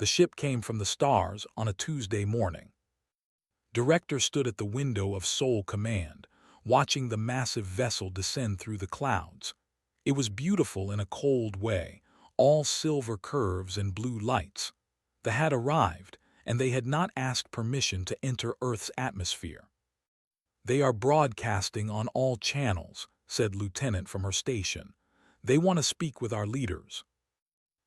The ship came from the stars on a Tuesday morning. Director stood at the window of Sol Command, watching the massive vessel descend through the clouds. It was beautiful in a cold way, all silver curves and blue lights. They had arrived, and they had not asked permission to enter Earth's atmosphere. "They are broadcasting on all channels," said Lieutenant from her station. "They want to speak with our leaders."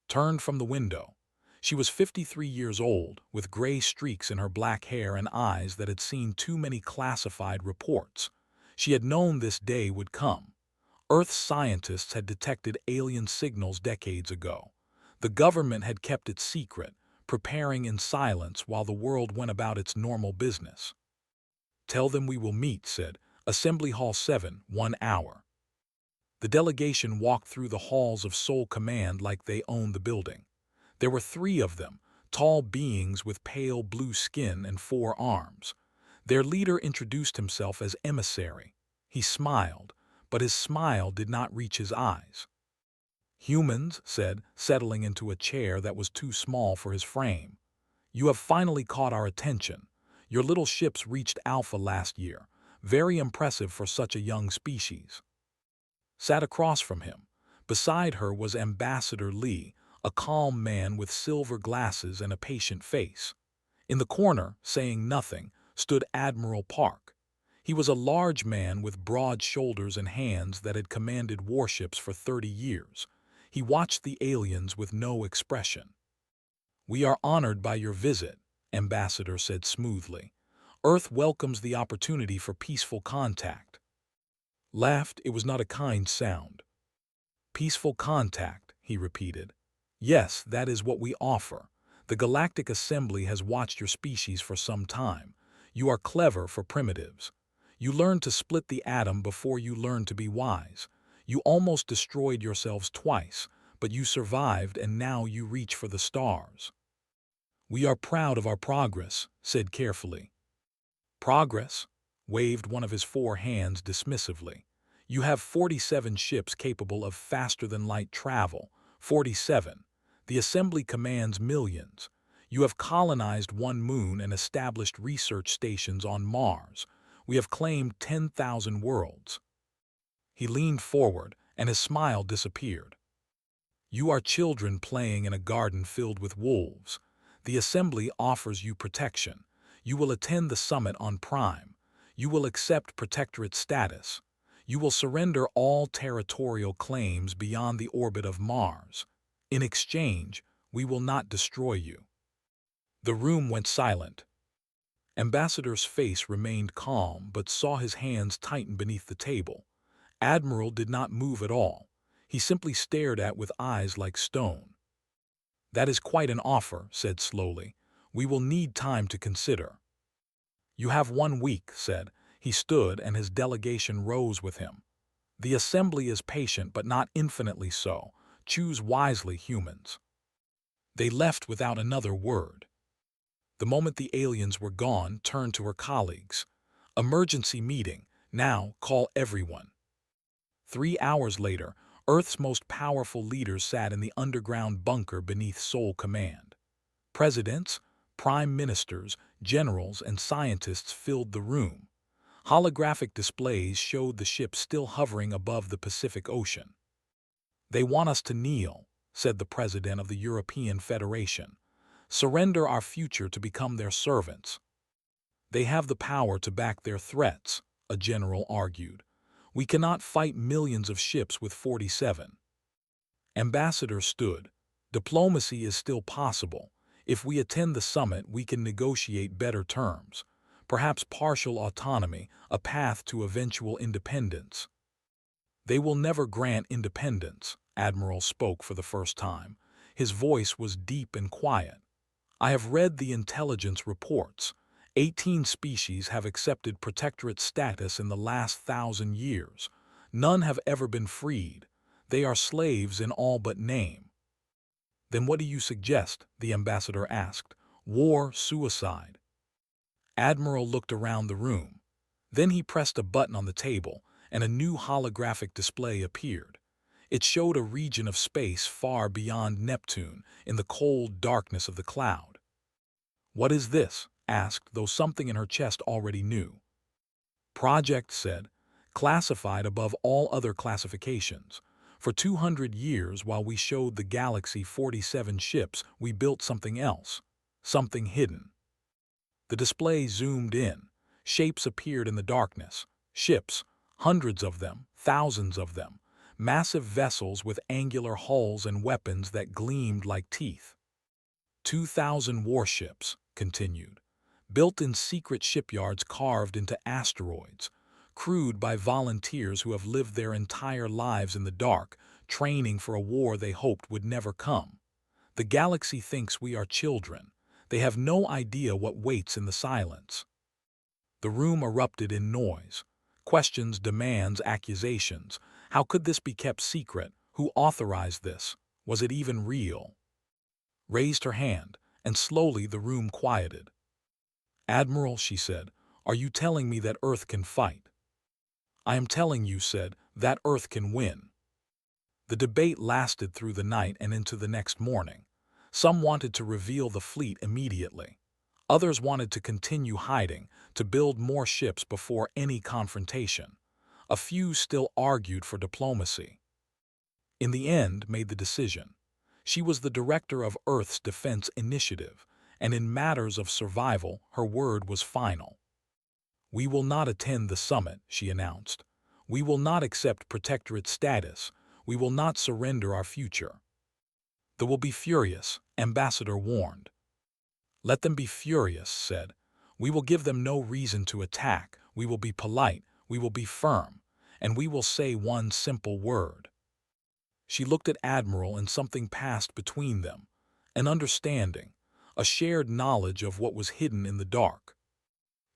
Turned from the window. She was 53 years old, with gray streaks in her black hair and eyes that had seen too many classified reports. She had known this day would come. Earth's scientists had detected alien signals decades ago. The government had kept it secret, preparing in silence while the world went about its normal business. "Tell them we will meet," said Assembly Hall 7, 1 hour. The delegation walked through the halls of Sol Command like they owned the building. There were 3 of them, tall beings with pale blue skin and 4 arms. Their leader introduced himself as emissary. He smiled, but his smile did not reach his eyes. "Humans," said, settling into a chair that was too small for his frame. "You have finally caught our attention. Your little ships reached Alpha last year. Very impressive for such a young species." Sat across from him. Beside her was Ambassador Lee, a calm man with silver glasses and a patient face. In the corner, saying nothing, stood Admiral Park. He was a large man with broad shoulders and hands that had commanded warships for 30 years. He watched the aliens with no expression. "We are honored by your visit," Ambassador said smoothly. "Earth welcomes the opportunity for peaceful contact." Laughed, it was not a kind sound. "Peaceful contact," he repeated. "Yes, that is what we offer. The Galactic Assembly has watched your species for some time. You are clever for primitives. You learned to split the atom before you learned to be wise. You almost destroyed yourselves twice, but you survived and now you reach for the stars." "We are proud of our progress," said carefully. "Progress?" waved one of his 4 hands dismissively. "You have 47 ships capable of faster-than-light travel. 47. The Assembly commands millions. You have colonized 1 moon and established research stations on Mars. We have claimed 10,000 worlds." He leaned forward, and his smile disappeared. "You are children playing in a garden filled with wolves. The Assembly offers you protection. You will attend the summit on Prime. You will accept protectorate status. You will surrender all territorial claims beyond the orbit of Mars. In exchange, we will not destroy you." The room went silent. Ambassador's face remained calm but saw his hands tighten beneath the table. Admiral did not move at all. He simply stared at with eyes like stone. "That is quite an offer," said slowly. "We will need time to consider." "You have 1 week," said. He stood and his delegation rose with him. "The Assembly is patient but not infinitely so. Choose wisely, humans." They left without another word. The moment the aliens were gone, turned to her colleagues. "Emergency meeting. Now, call everyone." 3 hours later, Earth's most powerful leaders sat in the underground bunker beneath Sol Command. Presidents, prime ministers, generals, and scientists filled the room. Holographic displays showed the ship still hovering above the Pacific Ocean. "They want us to kneel," said the president of the European Federation. "Surrender our future to become their servants." "They have the power to back their threats," a general argued. "We cannot fight millions of ships with 47. Ambassador stood. "Diplomacy is still possible. If we attend the summit, we can negotiate better terms. Perhaps partial autonomy, a path to eventual independence." "They will never grant independence," Admiral spoke for the first time. His voice was deep and quiet. "I have read the intelligence reports. 18 species have accepted protectorate status in the last 1,000 years. None have ever been freed. They are slaves in all but name." "Then what do you suggest?" the ambassador asked. "War, suicide?" Admiral looked around the room. Then he pressed a button on the table, and a new holographic display appeared. It showed a region of space far beyond Neptune, in the cold darkness of the cloud. "What is this?" asked, though something in her chest already knew. "Project," said, "classified above all other classifications. For 200 years, while we showed the galaxy 47 ships, we built something else, something hidden." The display zoomed in. Shapes appeared in the darkness. Ships, hundreds of them, thousands of them. Massive vessels with angular hulls and weapons that gleamed like teeth. 2,000 warships, continued, built in secret shipyards carved into asteroids, crewed by volunteers who have lived their entire lives in the dark, training for a war they hoped would never come. The galaxy thinks we are children. They have no idea what waits in the silence. The room erupted in noise. Questions, demands, accusations. How could this be kept secret? Who authorized this? Was it even real? Raised her hand, and slowly the room quieted. "Admiral," she said, "are you telling me that Earth can fight?" "I am telling you," said, "that Earth can win." The debate lasted through the night and into the next morning. Some wanted to reveal the fleet immediately. Others wanted to continue hiding, to build more ships before any confrontation. A few still argued for diplomacy. In the end, made the decision. She was the director of Earth's defense initiative, and in matters of survival, her word was final. "We will not attend the summit," she announced. "We will not accept protectorate status. We will not surrender our future." "They will be furious," Ambassador warned. "Let them be furious," said. "We will give them no reason to attack. We will be polite, we will be firm, and we will say one simple word." She looked at Admiral, and something passed between them, an understanding, a shared knowledge of what was hidden in the dark.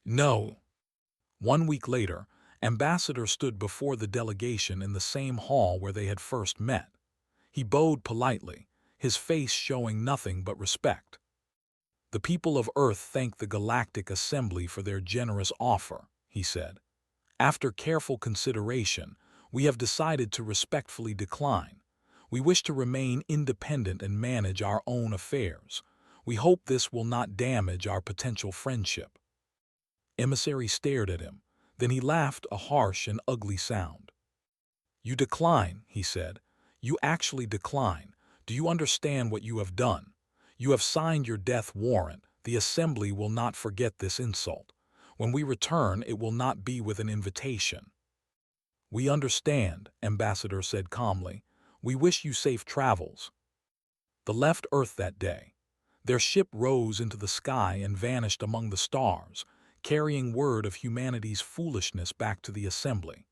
"No." 1 week later, Ambassador stood before the delegation in the same hall where they had first met. He bowed politely, his face showing nothing but respect. "The people of Earth thank the Galactic Assembly for their generous offer," he said. "After careful consideration, we have decided to respectfully decline. We wish to remain independent and manage our own affairs. We hope this will not damage our potential friendship." Emissary stared at him. Then he laughed, a harsh and ugly sound. "You decline," he said. "You actually decline. Do you understand what you have done? You have signed your death warrant. The Assembly will not forget this insult. When we return, it will not be with an invitation." "We understand," Ambassador said calmly. "We wish you safe travels." They left Earth that day. Their ship rose into the sky and vanished among the stars, carrying word of humanity's foolishness back to the Assembly.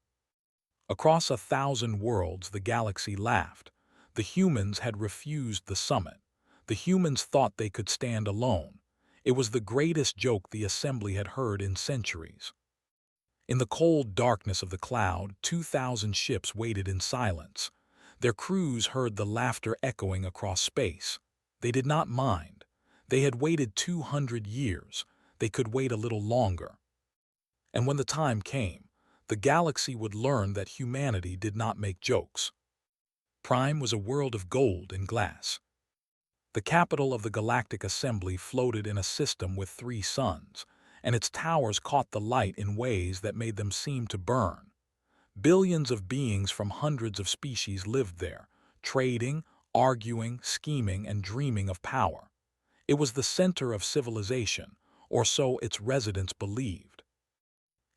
Across 1,000 worlds, the galaxy laughed. The humans had refused the summit. The humans thought they could stand alone. It was the greatest joke the Assembly had heard in centuries. In the cold darkness of the cloud, 2,000 ships waited in silence. Their crews heard the laughter echoing across space. They did not mind. They had waited 200 years. They could wait a little longer. And when the time came, the galaxy would learn that humanity did not make jokes. Prime was a world of gold and glass. The capital of the Galactic Assembly floated in a system with 3 suns, and its towers caught the light in ways that made them seem to burn. Billions of beings from hundreds of species lived there, trading, arguing, scheming, and dreaming of power. It was the center of civilization, or so its residents believed.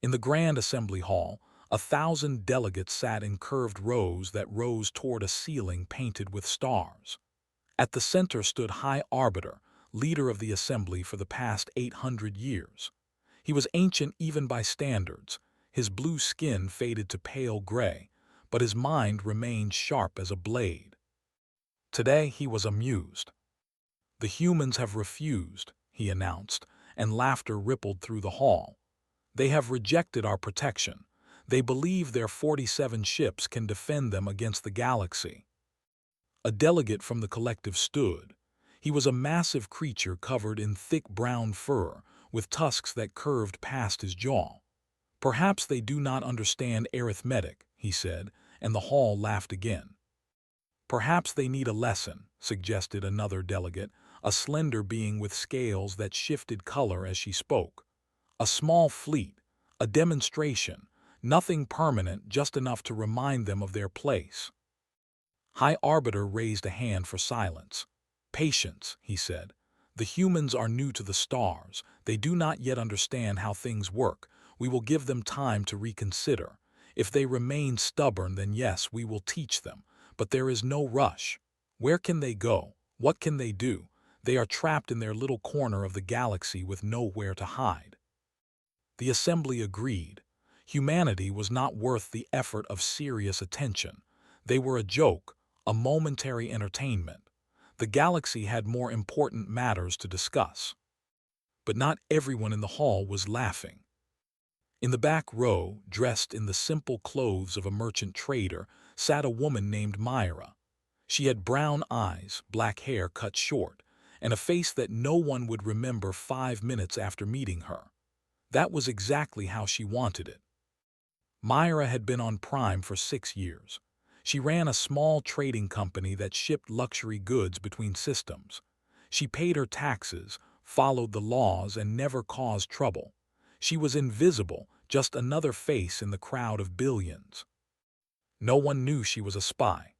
In the Grand Assembly Hall, 1,000 delegates sat in curved rows that rose toward a ceiling painted with stars. At the center stood High Arbiter, leader of the Assembly for the past 800 years. He was ancient even by standards. His blue skin faded to pale gray, but his mind remained sharp as a blade. Today he was amused. "The humans have refused," he announced, and laughter rippled through the hall. "They have rejected our protection. They believe their 47 ships can defend them against the galaxy." A delegate from the collective stood. He was a massive creature covered in thick brown fur, with tusks that curved past his jaw. "Perhaps they do not understand arithmetic," he said, and the hall laughed again. Perhaps they need a lesson, suggested another delegate, a slender being with scales that shifted color as she spoke. A small fleet, a demonstration, nothing permanent, just enough to remind them of their place. High Arbiter raised a hand for silence. Patience, he said. The humans are new to the stars. They do not yet understand how things work. We will give them time to reconsider. If they remain stubborn, then yes, we will teach them. But there is no rush. Where can they go? What can they do? They are trapped in their little corner of the galaxy with nowhere to hide. The assembly agreed. Humanity was not worth the effort of serious attention. They were a joke, a momentary entertainment. The galaxy had more important matters to discuss. But not everyone in the hall was laughing. In the back row, dressed in the simple clothes of a merchant trader, sat a woman named Myra. She had brown eyes, black hair cut short, and a face that no one would remember 5 minutes after meeting her. That was exactly how she wanted it. Myra had been on Prime for 6 years. She ran a small trading company that shipped luxury goods between systems. She paid her taxes, followed the laws, and never caused trouble. She was invisible, just another face in the crowd of billions. No one knew she was a spy.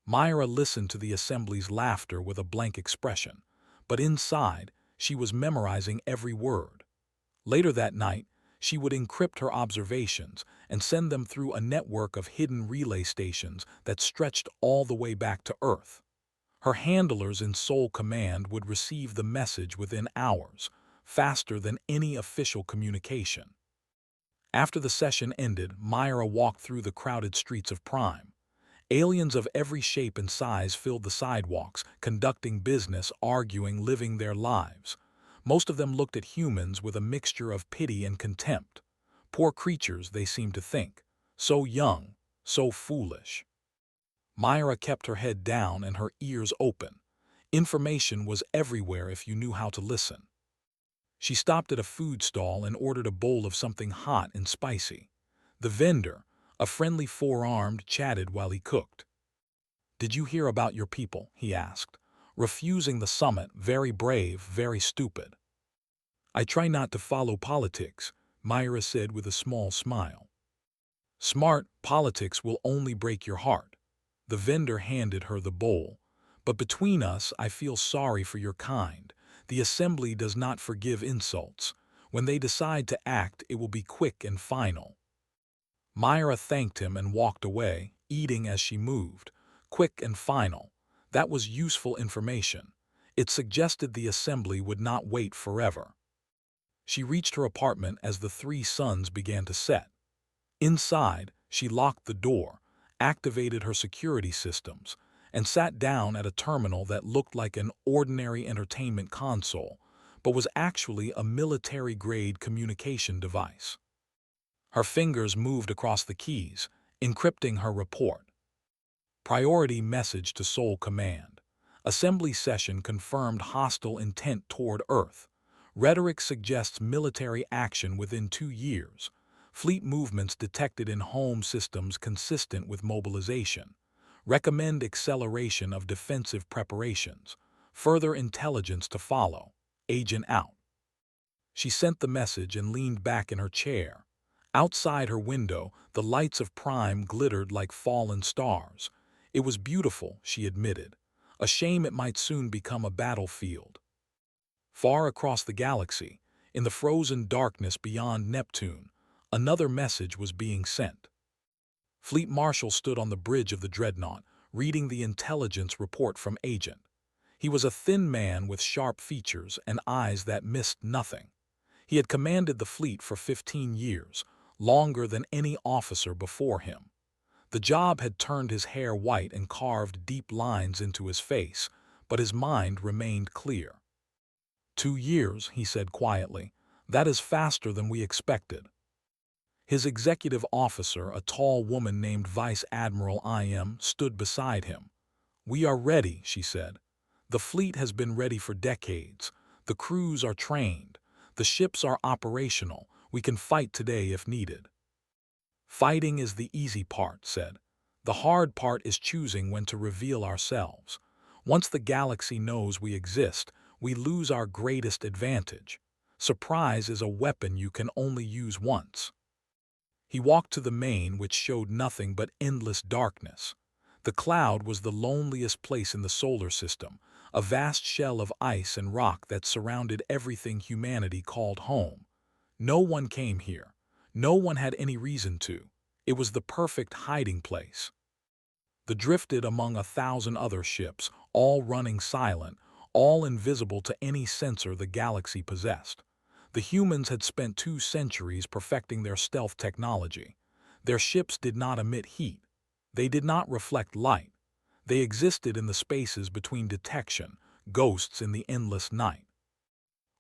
Myra listened to the assembly's laughter with a blank expression, but inside, she was memorizing every word. Later that night, she would encrypt her observations and send them through a network of hidden relay stations that stretched all the way back to Earth. Her handlers in sole command would receive the message within hours, faster than any official communication. After the session ended, Myra walked through the crowded streets of Prime. Aliens of every shape and size filled the sidewalks, conducting business, arguing, living their lives. Most of them looked at humans with a mixture of pity and contempt. Poor creatures, they seemed to think. So young, so foolish. Myra kept her head down and her ears open. Information was everywhere if you knew how to listen. She stopped at a food stall and ordered a bowl of something hot and spicy. The vendor, a friendly four-armed, chatted while he cooked. "Did you hear about your people?" he asked. "Refusing the summit, very brave, very stupid." "I try not to follow politics," Myra said with a small smile. "Smart politics will only break your heart." The vendor handed her the bowl. "But between us, I feel sorry for your kind. The assembly does not forgive insults. When they decide to act, it will be quick and final." Myra thanked him and walked away, eating as she moved. Quick and final. That was useful information. It suggested the assembly would not wait forever. She reached her apartment as the 3 suns began to set. Inside, she locked the door, activated her security systems, and sat down at a terminal that looked like an ordinary entertainment console, but was actually a military-grade communication device. Her fingers moved across the keys, encrypting her report. Priority message to Sole Command. Assembly session confirmed hostile intent toward Earth. Rhetoric suggests military action within 2 years. Fleet movements detected in home systems consistent with mobilization. Recommend acceleration of defensive preparations. Further intelligence to follow. Agent out. She sent the message and leaned back in her chair. Outside her window, the lights of Prime glittered like fallen stars. It was beautiful, she admitted. A shame it might soon become a battlefield. Far across the galaxy, in the frozen darkness beyond Neptune, another message was being sent. Fleet Marshal stood on the bridge of the dreadnought, reading the intelligence report from Agent. He was a thin man with sharp features and eyes that missed nothing. He had commanded the fleet for 15 years, longer than any officer before him. The job had turned his hair white and carved deep lines into his face, but his mind remained clear. 2 years, he said quietly. That is faster than we expected. His executive officer, a tall woman named Vice Admiral IM, stood beside him. "We are ready," she said. "The fleet has been ready for decades. The crews are trained. The ships are operational. We can fight today if needed." "Fighting is the easy part," said. The hard part is choosing when to reveal ourselves. Once the galaxy knows we exist, we lose our greatest advantage. Surprise is a weapon you can only use once. He walked to the main, which showed nothing but endless darkness. The cloud was the loneliest place in the solar system, a vast shell of ice and rock that surrounded everything humanity called home. No one came here. No one had any reason to. It was the perfect hiding place. They drifted among 1,000 other ships, all running silent, all invisible to any sensor the galaxy possessed. The humans had spent 2 centuries perfecting their stealth technology. Their ships did not emit heat. They did not reflect light. They existed in the spaces between detection, ghosts in the endless night.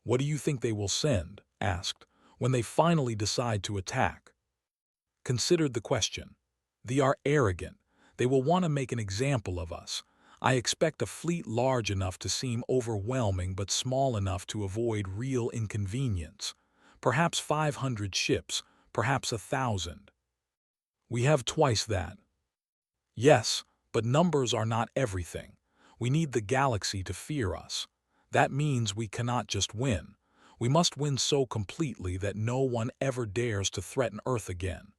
"What do you think they will send?" asked, "when they finally decide to attack?" Considered the question. "They are arrogant. They will want to make an example of us. I expect a fleet large enough to seem overwhelming but small enough to avoid real inconvenience. Perhaps 500 ships, perhaps 1,000. We have twice that." "Yes, but numbers are not everything. We need the galaxy to fear us. That means we cannot just win. We must win so completely that no one ever dares to threaten Earth again."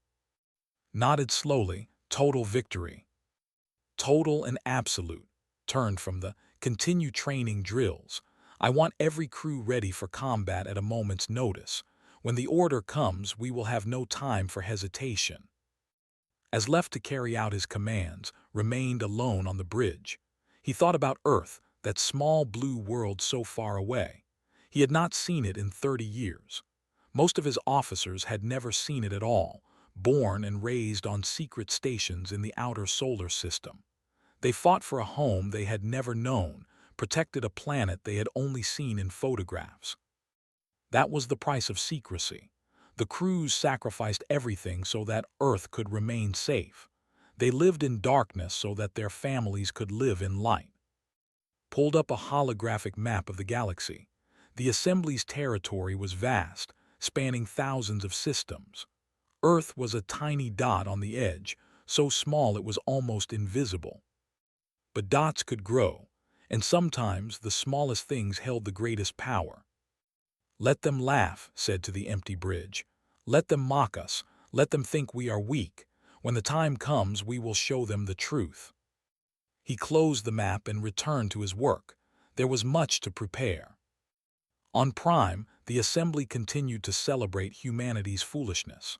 Nodded slowly, total victory. Total and absolute. Turned from the continue training drills. I want every crew ready for combat at a moment's notice. When the order comes, we will have no time for hesitation. As left to carry out his commands, remained alone on the bridge. He thought about Earth, that small blue world so far away. He had not seen it in 30 years. Most of his officers had never seen it at all, born and raised on secret stations in the outer solar system. They fought for a home they had never known, protected a planet they had only seen in photographs. That was the price of secrecy. The crews sacrificed everything so that Earth could remain safe. They lived in darkness so that their families could live in light. Pulled up a holographic map of the galaxy. The Assembly's territory was vast, spanning thousands of systems. Earth was a tiny dot on the edge, so small it was almost invisible. But dots could grow, and sometimes the smallest things held the greatest power. "Let them laugh," said to the empty bridge. "Let them mock us. Let them think we are weak. When the time comes, we will show them the truth." He closed the map and returned to his work. There was much to prepare. On Prime, the Assembly continued to celebrate humanity's foolishness.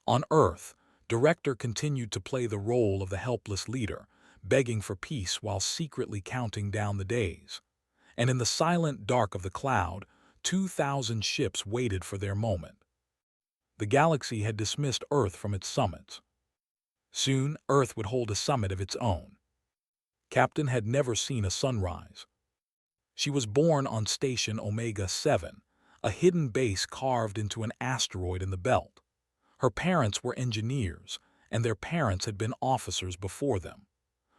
On Earth, Director continued to play the role of the helpless leader, begging for peace while secretly counting down the days. And in the silent dark of the cloud, 2,000 ships waited for their moment. The galaxy had dismissed Earth from its summits. Soon, Earth would hold a summit of its own. Captain had never seen a sunrise. She was born on Station Omega 7, a hidden base carved into an asteroid in the belt. Her parents were engineers, and their parents had been officers before them.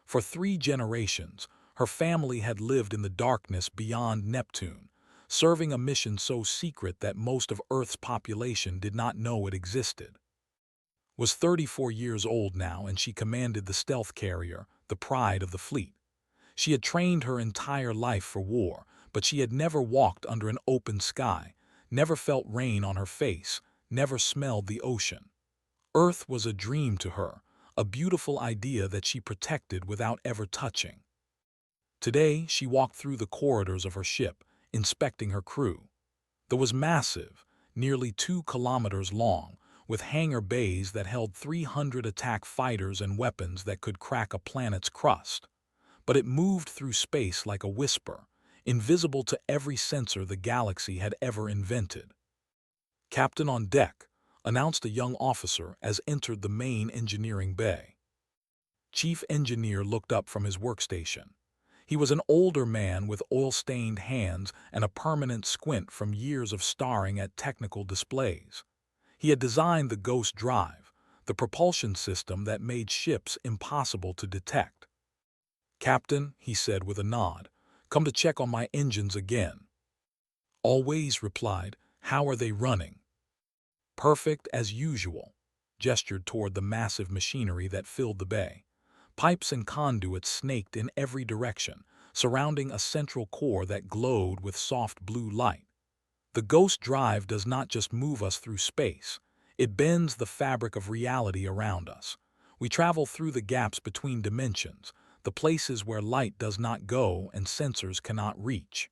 For 3 generations, her family had lived in the darkness beyond Neptune, serving a mission so secret that most of Earth's population did not know it existed. Was 34 years old now, and she commanded the stealth carrier, the pride of the fleet. She had trained her entire life for war, but she had never walked under an open sky, never felt rain on her face, never smelled the ocean. Earth was a dream to her, a beautiful idea that she protected without ever touching. Today, she walked through the corridors of her ship, inspecting her crew. It was massive, nearly 2 kilometers long, with hangar bays that held 300 attack fighters and weapons that could crack a planet's crust. But it moved through space like a whisper, invisible to every sensor the galaxy had ever invented. "Captain on deck," announced a young officer as entered the main engineering bay. Chief Engineer looked up from his workstation. He was an older man with oil-stained hands and a permanent squint from years of starring at technical displays. He had designed the Ghost Drive, the propulsion system that made ships impossible to detect. "Captain," he said with a nod, "come to check on my engines again." "Always," replied. "How are they running?" "Perfect as usual," gestured toward the massive machinery that filled the bay. Pipes and conduits snaked in every direction, surrounding a central core that glowed with soft blue light. The ghost drive does not just move us through space, it bends the fabric of reality around us. We travel through the gaps between dimensions, the places where light does not go and sensors cannot reach.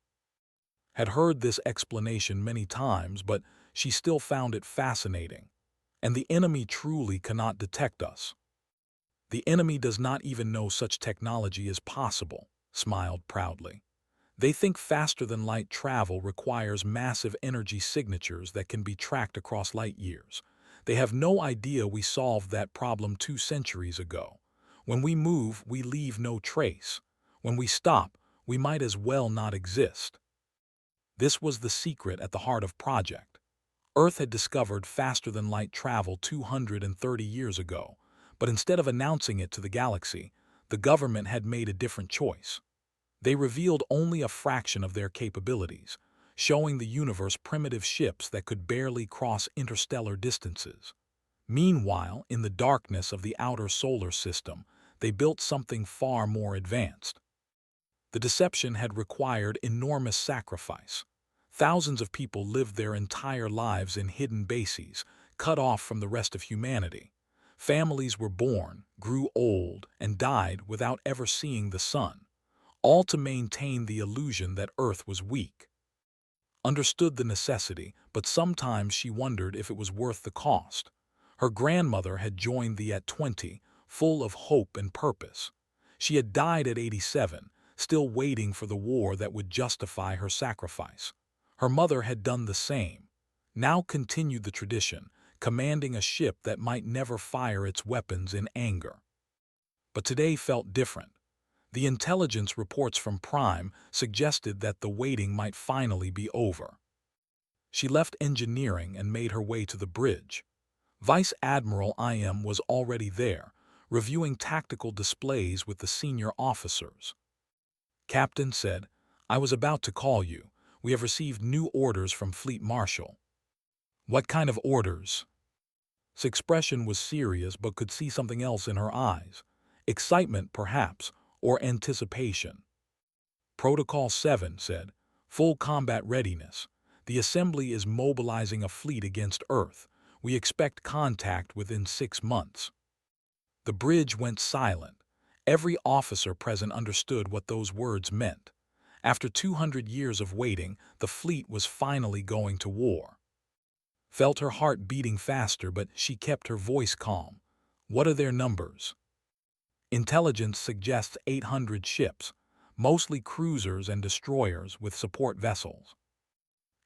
Had heard this explanation many times, but she still found it fascinating. And the enemy truly cannot detect us. The enemy does not even know such technology is possible, smiled proudly. They think faster-than-light travel requires massive energy signatures that can be tracked across light years. They have no idea we solved that problem 2 centuries ago. When we move, we leave no trace. When we stop, we might as well not exist. This was the secret at the heart of Project. Earth had discovered faster-than-light travel 230 years ago, but instead of announcing it to the galaxy, the government had made a different choice. They revealed only a fraction of their capabilities, showing the universe primitive ships that could barely cross interstellar distances. Meanwhile, in the darkness of the outer solar system, they built something far more advanced. The deception had required enormous sacrifice. Thousands of people lived their entire lives in hidden bases, cut off from the rest of humanity. Families were born, grew old, and died without ever seeing the sun, all to maintain the illusion that Earth was weak. Understood the necessity, but sometimes she wondered if it was worth the cost. Her grandmother had joined at 20, full of hope and purpose. She had died at 87, still waiting for the war that would justify her sacrifice. Her mother had done the same, now continued the tradition, commanding a ship that might never fire its weapons in anger. But today felt different. The intelligence reports from Prime suggested that the waiting might finally be over. She left engineering and made her way to the bridge. Vice Admiral IM was already there, reviewing tactical displays with the senior officers. Captain said, "I was about to call you. We have received new orders from Fleet Marshal." "What kind of orders?" His expression was serious but could see something else in her eyes. Excitement, perhaps, or anticipation. Protocol 7 said, "Full combat readiness. The Assembly is mobilizing a fleet against Earth. We expect contact within 6 months." The bridge went silent. Every officer present understood what those words meant. After 200 years of waiting, the fleet was finally going to war. Felt her heart beating faster, but she kept her voice calm. "What are their numbers?" Intelligence suggests 800 ships, mostly cruisers and destroyers with support vessels.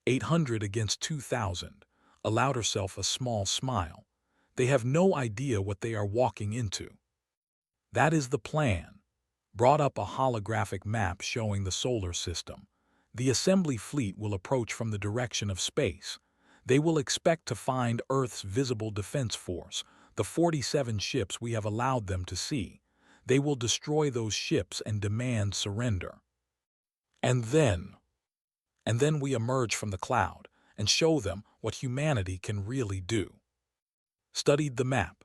800 against 2,000, allowed herself a small smile. They have no idea what they are walking into. That is the plan. Brought up a holographic map showing the solar system. The Assembly fleet will approach from the direction of space. They will expect to find Earth's visible defense force, the 47 ships we have allowed them to see. They will destroy those ships and demand surrender. And then we emerge from the cloud and show them what humanity can really do. Studied the map.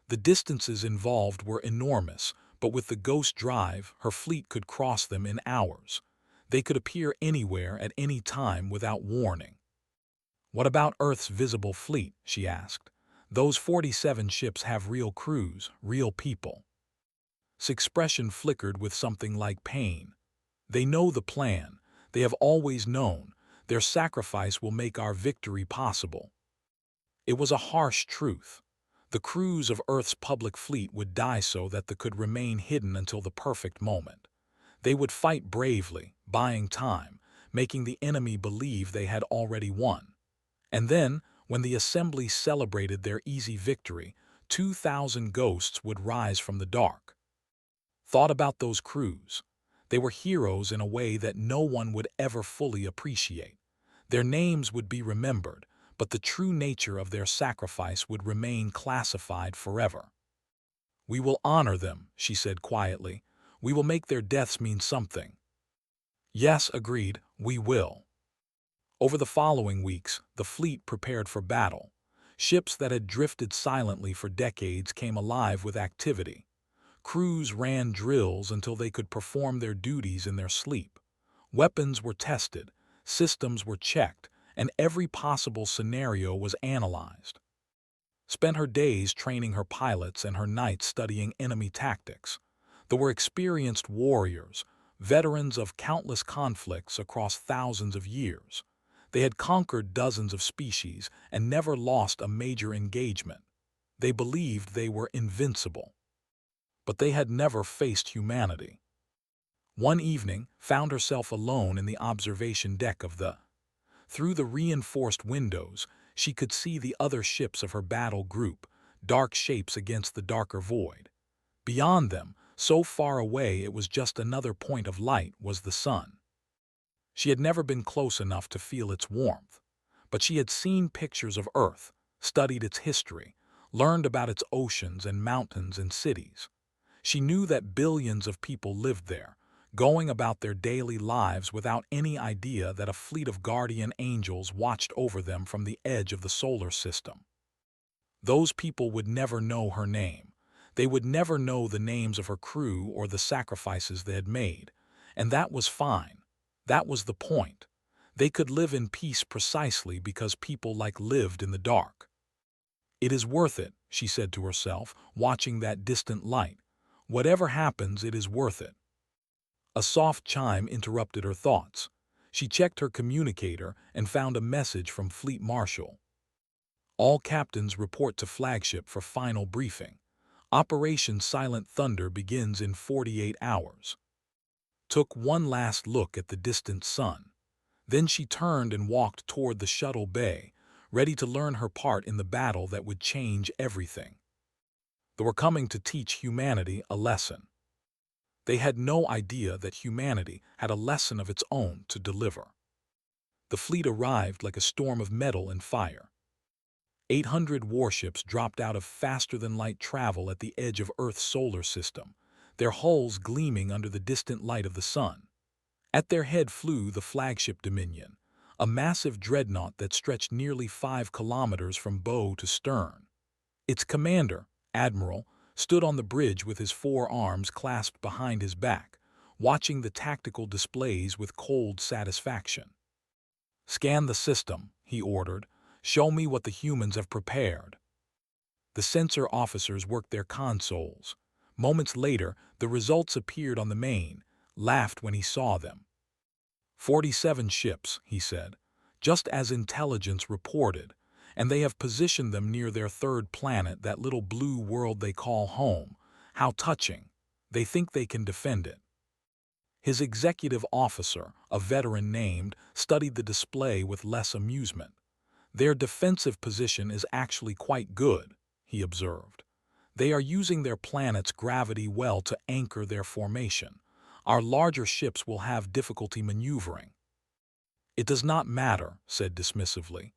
The distances involved were enormous, but with the Ghost Drive, her fleet could cross them in hours. They could appear anywhere at any time without warning. "What about Earth's visible fleet?" she asked. "Those 47 ships have real crews, real people." His expression flickered with something like pain. "They know the plan. They have always known. Their sacrifice will make our victory possible." It was a harsh truth. The crews of Earth's public fleet would die so that they could remain hidden until the perfect moment. They would fight bravely, buying time, making the enemy believe they had already won. And then, when the Assembly celebrated their easy victory, 2,000 ghosts would rise from the dark. Thought about those crews. They were heroes in a way that no one would ever fully appreciate. Their names would be remembered, but the true nature of their sacrifice would remain classified forever. "We will honor them," she said quietly. "We will make their deaths mean something." "Yes," agreed, "we will." Over the following weeks, the fleet prepared for battle. Ships that had drifted silently for decades came alive with activity. Crews ran drills until they could perform their duties in their sleep. Weapons were tested, systems were checked, and every possible scenario was analyzed. Spent her days training her pilots and her nights studying enemy tactics. They were experienced warriors, veterans of countless conflicts across thousands of years. They had conquered dozens of species and never lost a major engagement. They believed they were invincible. But they had never faced humanity. One evening, found herself alone in the observation deck of the. Through the reinforced windows, she could see the other ships of her battle group, dark shapes against the darker void. Beyond them, so far away it was just another point of light, was the sun. She had never been close enough to feel its warmth, but she had seen pictures of Earth, studied its history, learned about its oceans and mountains and cities. She knew that billions of people lived there, going about their daily lives without any idea that a fleet of guardian angels watched over them from the edge of the solar system. Those people would never know her name. They would never know the names of her crew or the sacrifices they had made, and that was fine. That was the point. They could live in peace precisely because people lived in the dark. "It is worth it," she said to herself, watching that distant light. "Whatever happens, it is worth it." A soft chime interrupted her thoughts. She checked her communicator and found a message from Fleet Marshal. "All captains report to flagship for final briefing. Operation Silent Thunder begins in 48 hours. Took one last look at the distant sun. Then she turned and walked toward the shuttle bay, ready to learn her part in the battle that would change everything. They were coming to teach humanity a lesson. They had no idea that humanity had a lesson of its own to deliver. The fleet arrived like a storm of metal and fire. 800 warships dropped out of faster-than-light travel at the edge of Earth's solar system, their hulls gleaming under the distant light of the sun. At their head flew the flagship Dominion, a massive dreadnought that stretched nearly 5 kilometers from bow to stern. Its commander, Admiral, stood on the bridge with his 4 arms clasped behind his back, watching the tactical displays with cold satisfaction. "Scan the system," he ordered. "Show me what the humans have prepared." The sensor officers worked their consoles. Moments later, the results appeared on the main, laughed when he saw them. 47 ships, he said, just as intelligence reported, and they have positioned them near their third planet, that little blue world they call home. How touching. They think they can defend it. His executive officer, a veteran named, studied the display with less amusement. "Their defensive position is actually quite good," he observed. "They are using their planet's gravity well to anchor their formation. Our larger ships will have difficulty maneuvering." "It does not matter," said dismissively.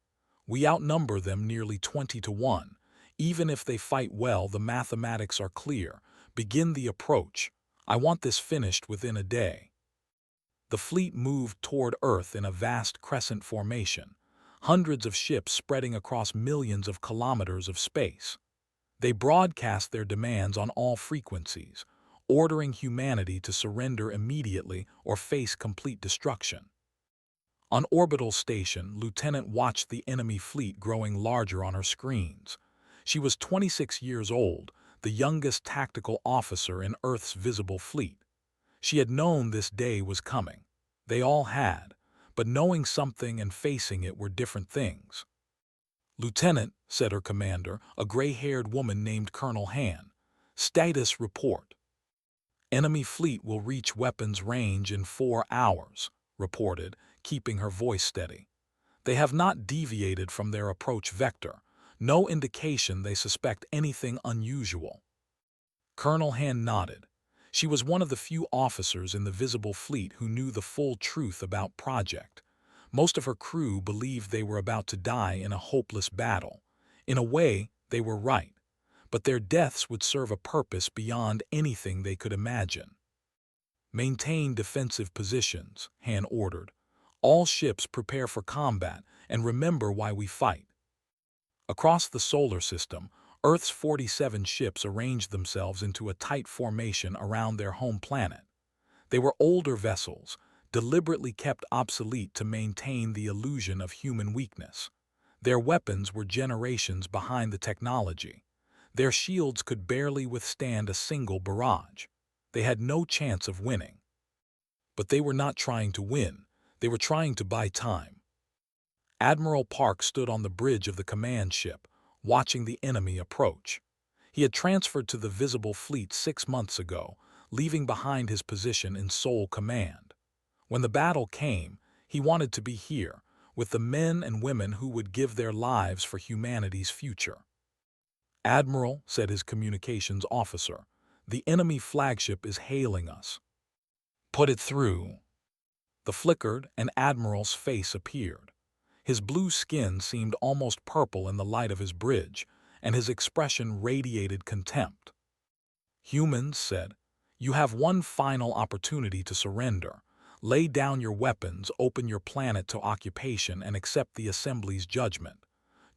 "We outnumber them nearly 20 to 1. Even if they fight well, the mathematics are clear. Begin the approach. I want this finished within a day." The fleet moved toward Earth in a vast crescent formation, hundreds of ships spreading across millions of kilometers of space. They broadcast their demands on all frequencies, ordering humanity to surrender immediately or face complete destruction. On orbital station, Lieutenant watched the enemy fleet growing larger on her screens. She was 26 years old, the youngest tactical officer in Earth's visible fleet. She had known this day was coming. They all had, but knowing something and facing it were different things. "Lieutenant," said her commander, a gray-haired woman named Colonel Han. "Status report. Enemy fleet will reach weapons range in 4 hours, reported, keeping her voice steady. They have not deviated from their approach vector. No indication they suspect anything unusual." Colonel Han nodded. She was one of the few officers in the visible fleet who knew the full truth about Project. Most of her crew believed they were about to die in a hopeless battle. In a way, they were right. But their deaths would serve a purpose beyond anything they could imagine. "Maintain defensive positions," Han ordered. "All ships prepare for combat, and remember why we fight." Across the solar system, Earth's 47 ships arranged themselves into a tight formation around their home planet. They were older vessels, deliberately kept obsolete to maintain the illusion of human weakness. Their weapons were generations behind the technology. Their shields could barely withstand a single barrage. They had no chance of winning. But they were not trying to win. They were trying to buy time. Admiral Park stood on the bridge of the command ship, watching the enemy approach. He had transferred to the visible fleet 6 months ago, leaving behind his position in sole command. When the battle came, he wanted to be here, with the men and women who would give their lives for humanity's future. "Admiral," said his communications officer, "the enemy flagship is hailing us." "Put it through." The flickered, and Admiral's face appeared. His blue skin seemed almost purple in the light of his bridge, and his expression radiated contempt. "Humans," said, "you have one final opportunity to surrender. Lay down your weapons, open your planet to occupation, and accept the Assembly's judgment.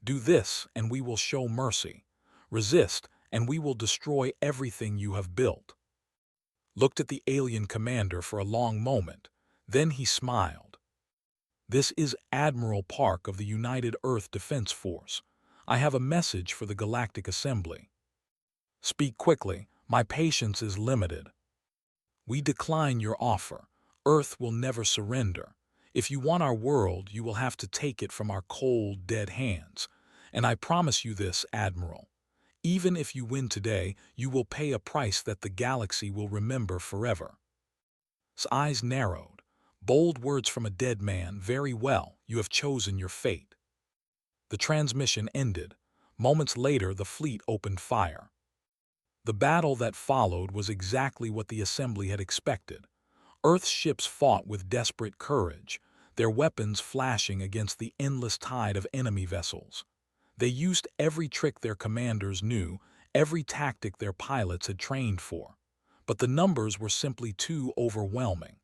Do this, and we will show mercy. Resist, and we will destroy everything you have built." Looked at the alien commander for a long moment. Then he smiled. "This is Admiral Park of the United Earth Defense Force. I have a message for the Galactic Assembly." "Speak quickly. My patience is limited." "We decline your offer. Earth will never surrender. If you want our world, you will have to take it from our cold, dead hands. And I promise you this, Admiral. Even if you win today, you will pay a price that the galaxy will remember forever." His eyes narrowed. Bold words from a dead man. "Very well, you have chosen your fate." The transmission ended. Moments later, the fleet opened fire. The battle that followed was exactly what the Assembly had expected. Earth's ships fought with desperate courage, their weapons flashing against the endless tide of enemy vessels. They used every trick their commanders knew, every tactic their pilots had trained for. But the numbers were simply too overwhelming.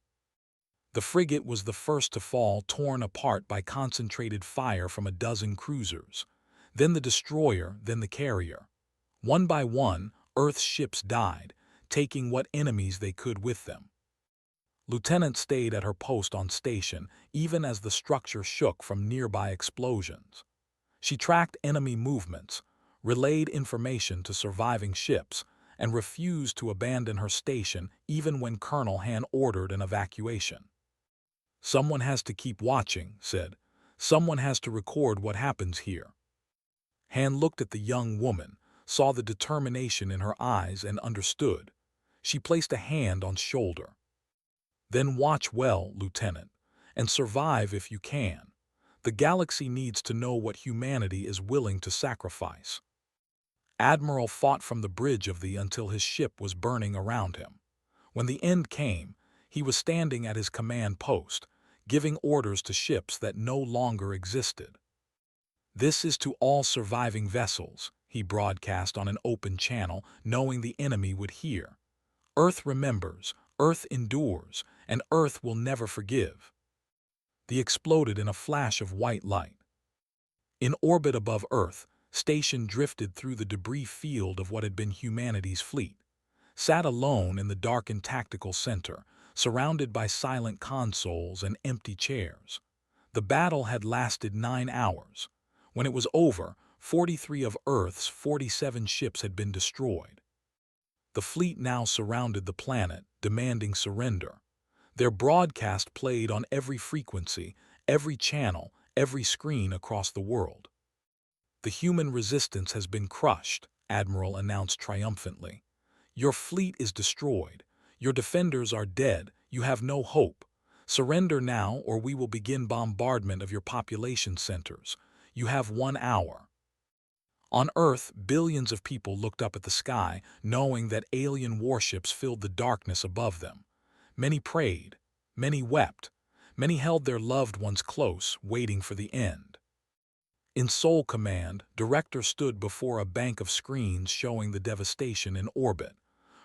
The frigate was the first to fall, torn apart by concentrated fire from a dozen cruisers. Then the destroyer, then the carrier. One by one, Earth's ships died, taking what enemies they could with them. Lieutenant stayed at her post on station, even as the structure shook from nearby explosions. She tracked enemy movements, relayed information to surviving ships, and refused to abandon her station even when Colonel Han ordered an evacuation. "Someone has to keep watching," said. "Someone has to record what happens here." Han looked at the young woman, saw the determination in her eyes, and understood. She placed a hand on shoulder. "Then watch well, Lieutenant, and survive if you can. The galaxy needs to know what humanity is willing to sacrifice." Admiral fought from the bridge of the until his ship was burning around him. When the end came, he was standing at his command post, giving orders to ships that no longer existed. "This is to all surviving vessels," he broadcast on an open channel, knowing the enemy would hear. "Earth remembers, Earth endures, and Earth will never forgive." They exploded in a flash of white light. In orbit above Earth, Station drifted through the debris field of what had been humanity's fleet. Sat alone in the darkened tactical center, surrounded by silent consoles and empty chairs. The battle had lasted 9 hours. When it was over, 43 of Earth's 47 ships had been destroyed. The fleet now surrounded the planet, demanding surrender. Their broadcast played on every frequency, every channel, every screen across the world. "The human resistance has been crushed," Admiral announced triumphantly. "Your fleet is destroyed. Your defenders are dead. You have no hope. Surrender now, or we will begin bombardment of your population centers. You have 1 hour." On Earth, billions of people looked up at the sky, knowing that alien warships filled the darkness above them. Many prayed, many wept, many held their loved ones close, waiting for the end. In sole command, Director stood before a bank of screens showing the devastation in orbit.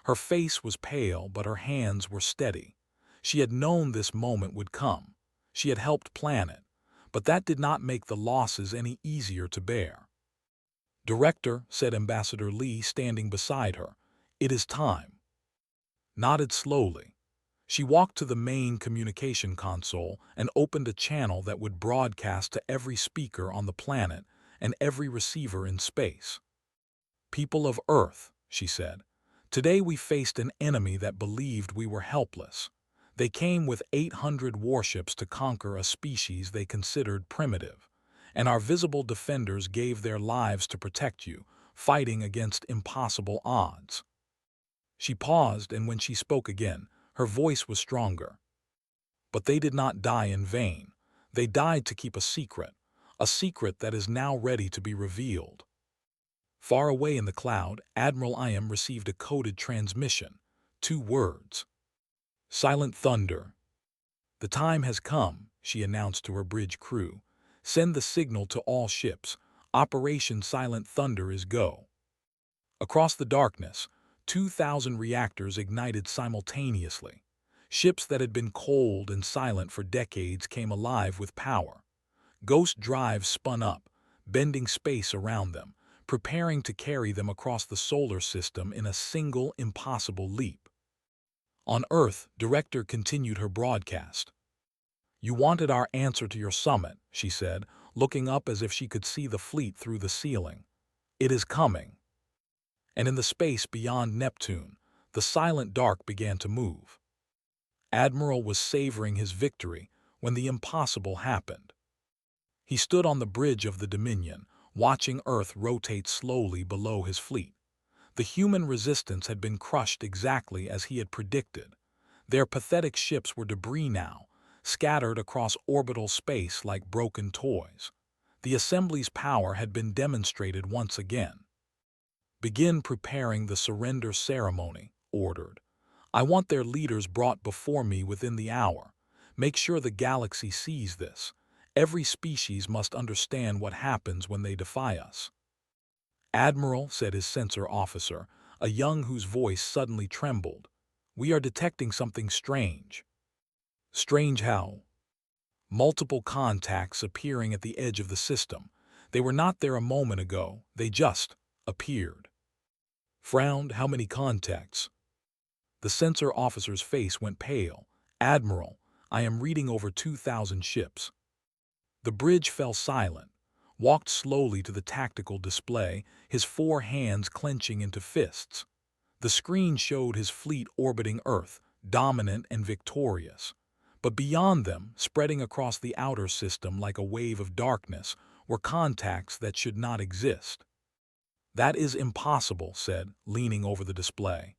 Her face was pale, but her hands were steady. She had known this moment would come. She had helped plan it, but that did not make the losses any easier to bear. Director, said Ambassador Lee, standing beside her. It is time. Nodded slowly. She walked to the main communication console and opened a channel that would broadcast to every speaker on the planet and every receiver in space. People of Earth, she said, today we faced an enemy that believed we were helpless. They came with 800 warships to conquer a species they considered primitive, and our visible defenders gave their lives to protect you, fighting against impossible odds. She paused, and when she spoke again, her voice was stronger. But they did not die in vain. They died to keep a secret that is now ready to be revealed. Far away in the cloud, Admiral Iam received a coded transmission. 2 words. Silent thunder. The time has come, she announced to her bridge crew. Send the signal to all ships. Operation Silent Thunder is go. Across the darkness, 2,000 reactors ignited simultaneously. Ships that had been cold and silent for decades came alive with power. Ghost drives spun up, bending space around them, preparing to carry them across the solar system in a single impossible leap. On Earth, Director continued her broadcast. You wanted our answer to your summit, she said, looking up as if she could see the fleet through the ceiling. It is coming. And in the space beyond Neptune, the silent dark began to move. Admiral was savoring his victory when the impossible happened. He stood on the bridge of the Dominion, watching Earth rotate slowly below his fleet. The human resistance had been crushed exactly as he had predicted. Their pathetic ships were debris now, scattered across orbital space like broken toys. The assembly's power had been demonstrated once again. Begin preparing the surrender ceremony, ordered. I want their leaders brought before me within the hour. Make sure the galaxy sees this. Every species must understand what happens when they defy us. Admiral, said his censor officer, a young whose voice suddenly trembled. We are detecting something strange. Strange how? Multiple contacts appearing at the edge of the system. They were not there a moment ago, they just appeared. Frowned, how many contacts? The censor officer's face went pale. Admiral, I am reading over 2,000 ships. The bridge fell silent, walked slowly to the tactical display, his 4 hands clenching into fists. The screen showed his fleet orbiting Earth, dominant and victorious. But beyond them, spreading across the outer system like a wave of darkness, were contacts that should not exist. That is impossible, said, leaning over the display.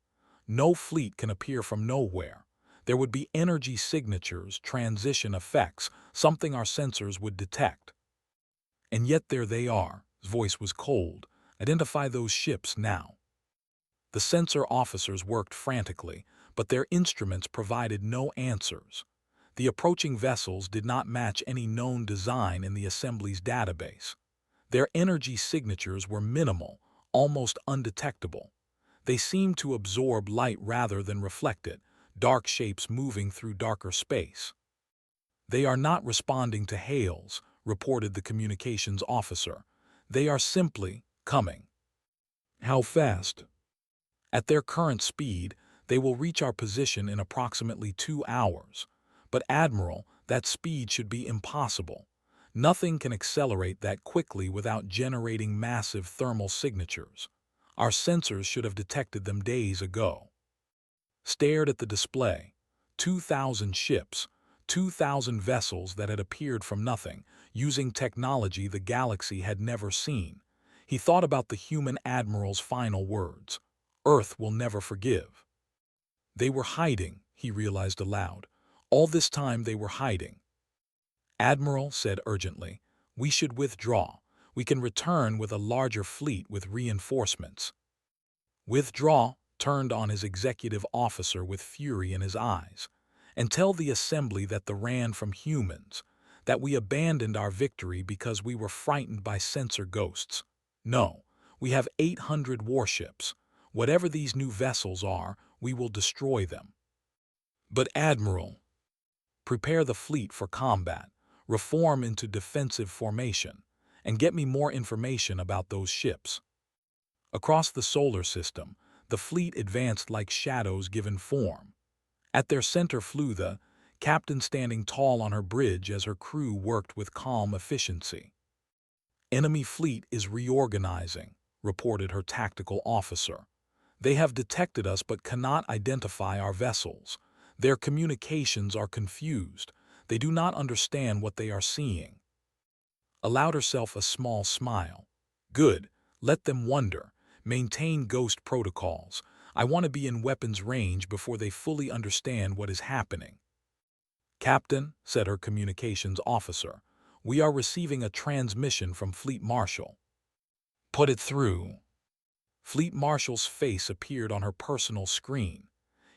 No fleet can appear from nowhere. There would be energy signatures, transition effects, something our sensors would detect. And yet there they are. His voice was cold. Identify those ships now. The sensor officers worked frantically, but their instruments provided no answers. The approaching vessels did not match any known design in the assembly's database. Their energy signatures were minimal, almost undetectable. They seemed to absorb light rather than reflect it, dark shapes moving through darker space. They are not responding to hails, reported the communications officer. They are simply coming. How fast? At their current speed, they will reach our position in approximately 2 hours. But Admiral, that speed should be impossible. Nothing can accelerate that quickly without generating massive thermal signatures. Our sensors should have detected them days ago. Stared at the display. 2,000 ships, 2,000 vessels that had appeared from nothing, using technology the galaxy had never seen. He thought about the human admiral's final words. Earth will never forgive. They were hiding, he realized aloud. All this time they were hiding. Admiral said urgently, we should withdraw. We can return with a larger fleet with reinforcements. Withdraw, turned on his executive officer with fury in his eyes, and tell the assembly that the ran from humans, that we abandoned our victory because we were frightened by sensor ghosts. No, we have 800 warships. Whatever these new vessels are, we will destroy them. But Admiral, prepare the fleet for combat, reform into defensive formation, and get me more information about those ships." Across the solar system, the fleet advanced like shadows given form. At their center flew the captain, standing tall on her bridge as her crew worked with calm efficiency. "Enemy fleet is reorganizing," reported her tactical officer. "They have detected us but cannot identify our vessels. Their communications are confused. They do not understand what they are seeing." Allowed herself a small smile. "Good. Let them wonder. Maintain ghost protocols. I want to be in weapons range before they fully understand what is happening." "Captain," said her communications officer, "we are receiving a transmission from Fleet Marshal." "Put it through." Fleet Marshal's face appeared on her personal screen.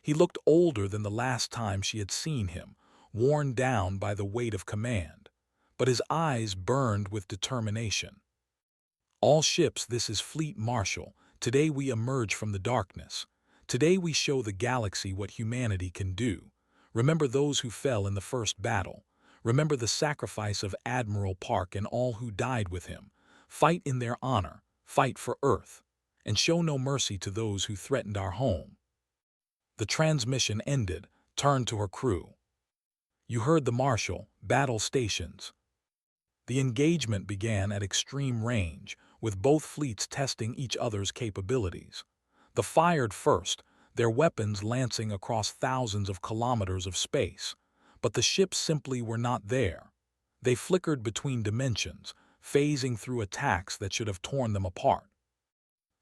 He looked older than the last time she had seen him, worn down by the weight of command, but his eyes burned with determination. "All ships, this is Fleet Marshal. Today we emerge from the darkness. Today we show the galaxy what humanity can do. Remember those who fell in the first battle. Remember the sacrifice of Admiral Park and all who died with him. Fight in their honor, fight for Earth, and show no mercy to those who threatened our home." The transmission ended, turned to her crew. "You heard the Marshal, battle stations." The engagement began at extreme range, with both fleets testing each other's capabilities. The fired first, their weapons lancing across thousands of kilometers of space. But the ships simply were not there. They flickered between dimensions, phasing through attacks that should have torn them apart.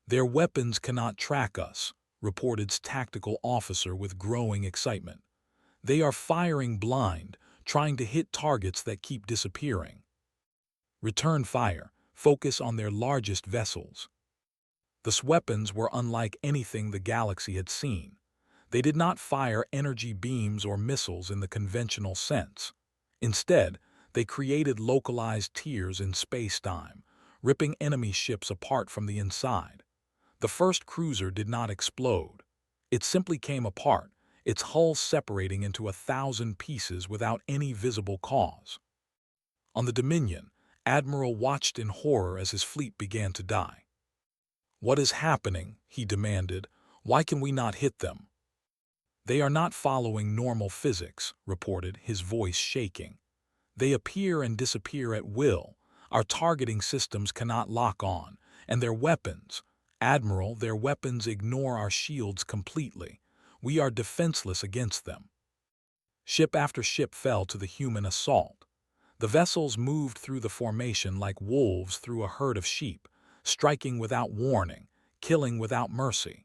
"Their weapons cannot track us," reported tactical officer with growing excitement. "They are firing blind, trying to hit targets that keep disappearing. Return fire, focus on their largest vessels." The weapons were unlike anything the galaxy had seen. They did not fire energy beams or missiles in the conventional sense. Instead, they created localized tears in space-time, ripping enemy ships apart from the inside. The first cruiser did not explode. It simply came apart, its hull separating into 1,000 pieces without any visible cause. On the Dominion, Admiral watched in horror as his fleet began to die. "What is happening?" he demanded. "Why can we not hit them?" "They are not following normal physics," reported, his voice shaking. "They appear and disappear at will. Our targeting systems cannot lock on. And their weapons, Admiral, their weapons ignore our shields completely. We are defenseless against them." Ship after ship fell to the human assault. The vessels moved through the formation like wolves through a herd of sheep, striking without warning, killing without mercy.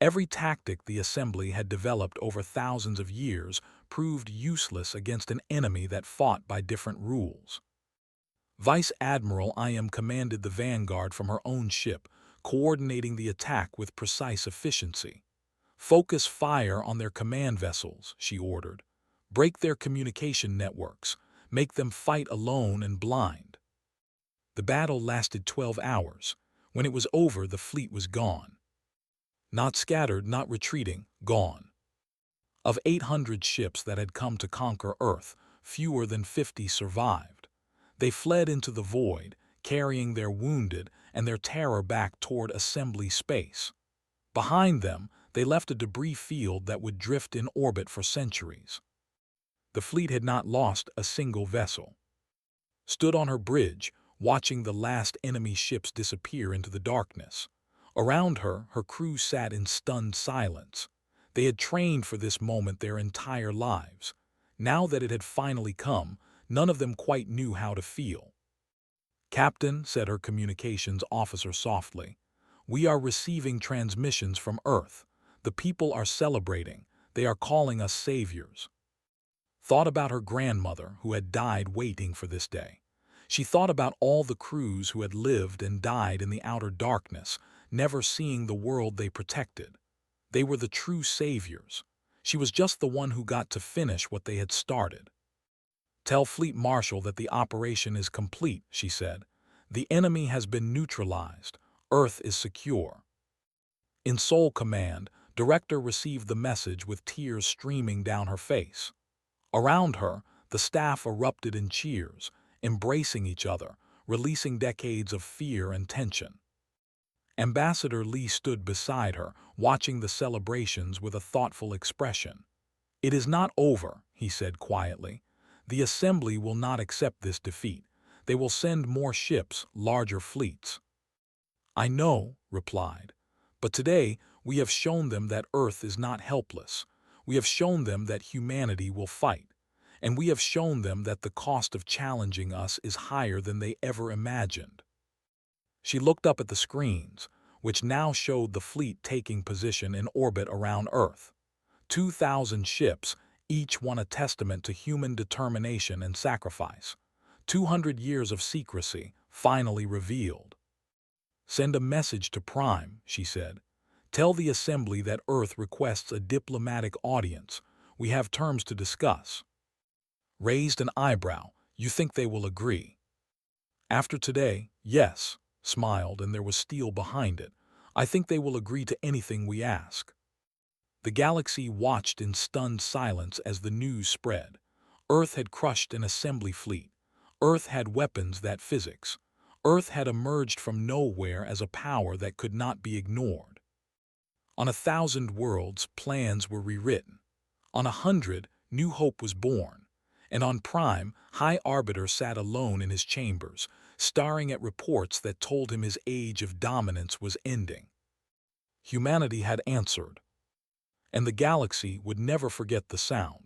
Every tactic the assembly had developed over thousands of years proved useless against an enemy that fought by different rules. Vice Admiral I.M. commanded the vanguard from her own ship, coordinating the attack with precise efficiency. "Focus fire on their command vessels," she ordered. "Break their communication networks. Make them fight alone and blind." The battle lasted 12 hours. When it was over, the fleet was gone. Not scattered, not retreating, gone. Of 800 ships that had come to conquer Earth, fewer than 50 survived. They fled into the void, carrying their wounded and their terror back toward assembly space. Behind them, they left a debris field that would drift in orbit for centuries. The fleet had not lost a single vessel. Stood on her bridge, watching the last enemy ships disappear into the darkness. Around her, her crew sat in stunned silence. They had trained for this moment their entire lives. Now that it had finally come, none of them quite knew how to feel. "Captain," said her communications officer softly, "we are receiving transmissions from Earth. The people are celebrating. They are calling us saviors." Thought about her grandmother who had died waiting for this day. She thought about all the crews who had lived and died in the outer darkness, never seeing the world they protected. They were the true saviors. She was just the one who got to finish what they had started. "Tell Fleet Marshal that the operation is complete," she said. "The enemy has been neutralized. Earth is secure." In sole command, Director received the message with tears streaming down her face. Around her, the staff erupted in cheers, embracing each other, releasing decades of fear and tension. Ambassador Lee stood beside her, watching the celebrations with a thoughtful expression. "It is not over," he said quietly. "The Assembly will not accept this defeat. They will send more ships, larger fleets." "I know," replied. "But today we have shown them that Earth is not helpless. We have shown them that humanity will fight. And we have shown them that the cost of challenging us is higher than they ever imagined." She looked up at the screens, which now showed the fleet taking position in orbit around Earth. 2,000 ships, each one a testament to human determination and sacrifice. 200 years of secrecy, finally revealed. "Send a message to Prime," she said. "Tell the Assembly that Earth requests a diplomatic audience. We have terms to discuss." Raised an eyebrow. "You think they will agree?" "After today, yes," smiled, and there was steel behind it. "I think they will agree to anything we ask." The galaxy watched in stunned silence as the news spread. Earth had crushed an assembly fleet. Earth had weapons that physics. Earth had emerged from nowhere as a power that could not be ignored. On 1,000 worlds, plans were rewritten. On 100, new hope was born. And on Prime, High Arbiter sat alone in his chambers, staring at reports that told him his age of dominance was ending. Humanity had answered. And the galaxy would never forget the sound.